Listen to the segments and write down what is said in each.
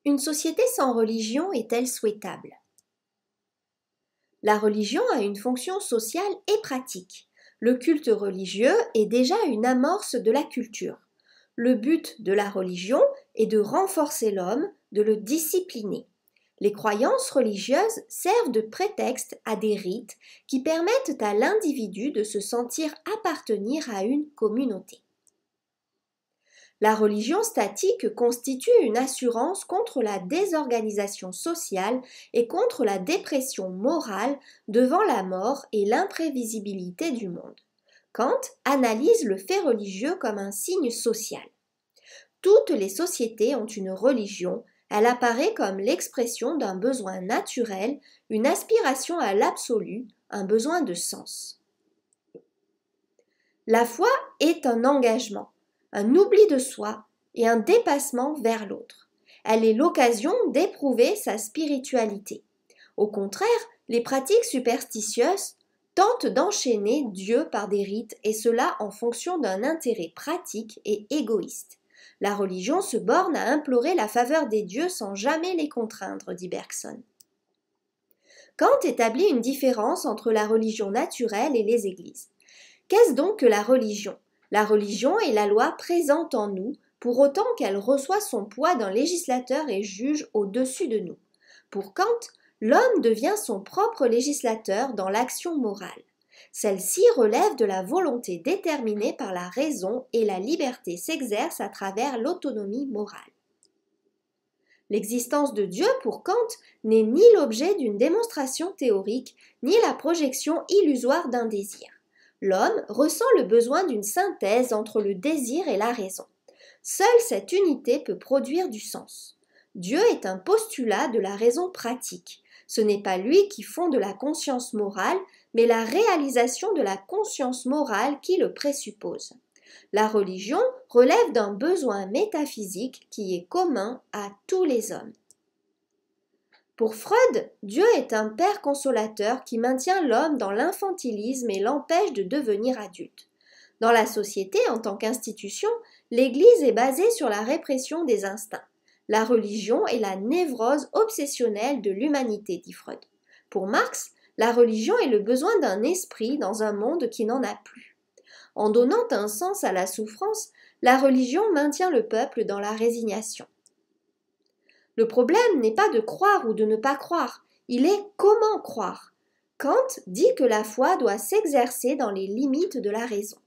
Une société sans religion est-elle souhaitable? La religion a une fonction sociale et pratique. Le culte religieux est déjà une amorce de la culture. Le but de la religion est de renforcer l'homme, de le discipliner. Les croyances religieuses servent de prétexte à des rites qui permettent à l'individu de se sentir appartenir à une communauté. La religion statique constitue une assurance contre la désorganisation sociale et contre la dépression morale devant la mort et l'imprévisibilité du monde. Kant analyse le fait religieux comme un signe social. Toutes les sociétés ont une religion, elle apparaît comme l'expression d'un besoin naturel, une aspiration à l'absolu, un besoin de sens. La foi est un engagement, un oubli de soi et un dépassement vers l'autre. Elle est l'occasion d'éprouver sa spiritualité. Au contraire, les pratiques superstitieuses tentent d'enchaîner Dieu par des rites et cela en fonction d'un intérêt pratique et égoïste. La religion se borne à implorer la faveur des dieux sans jamais les contraindre, dit Bergson. Kant établit une différence entre la religion naturelle et les églises. Qu'est-ce donc que la religion ? La religion est la loi présente en nous, pour autant qu'elle reçoit son poids d'un législateur et juge au-dessus de nous. Pour Kant, l'homme devient son propre législateur dans l'action morale. Celle-ci relève de la volonté déterminée par la raison et la liberté s'exerce à travers l'autonomie morale. L'existence de Dieu, pour Kant, n'est ni l'objet d'une démonstration théorique, ni la projection illusoire d'un désir. L'homme ressent le besoin d'une synthèse entre le désir et la raison. Seule cette unité peut produire du sens. Dieu est un postulat de la raison pratique. Ce n'est pas lui qui fonde la conscience morale, mais la réalisation de la conscience morale qui le présuppose. La religion relève d'un besoin métaphysique qui est commun à tous les hommes. Pour Freud, Dieu est un père consolateur qui maintient l'homme dans l'infantilisme et l'empêche de devenir adulte. Dans la société, en tant qu'institution, l'Église est basée sur la répression des instincts. La religion est la névrose obsessionnelle de l'humanité, dit Freud. Pour Marx, la religion est le besoin d'un esprit dans un monde qui n'en a plus. En donnant un sens à la souffrance, la religion maintient le peuple dans la résignation. Le problème n'est pas de croire ou de ne pas croire, il est comment croire. Kant dit que la foi doit s'exercer dans les limites de la raison.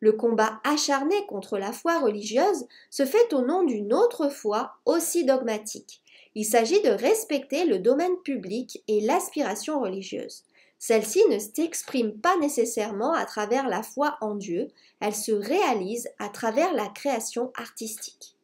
Le combat acharné contre la foi religieuse se fait au nom d'une autre foi aussi dogmatique. Il s'agit de respecter le domaine public et l'aspiration religieuse. Celle-ci ne s'exprime pas nécessairement à travers la foi en Dieu, elle se réalise à travers la création artistique.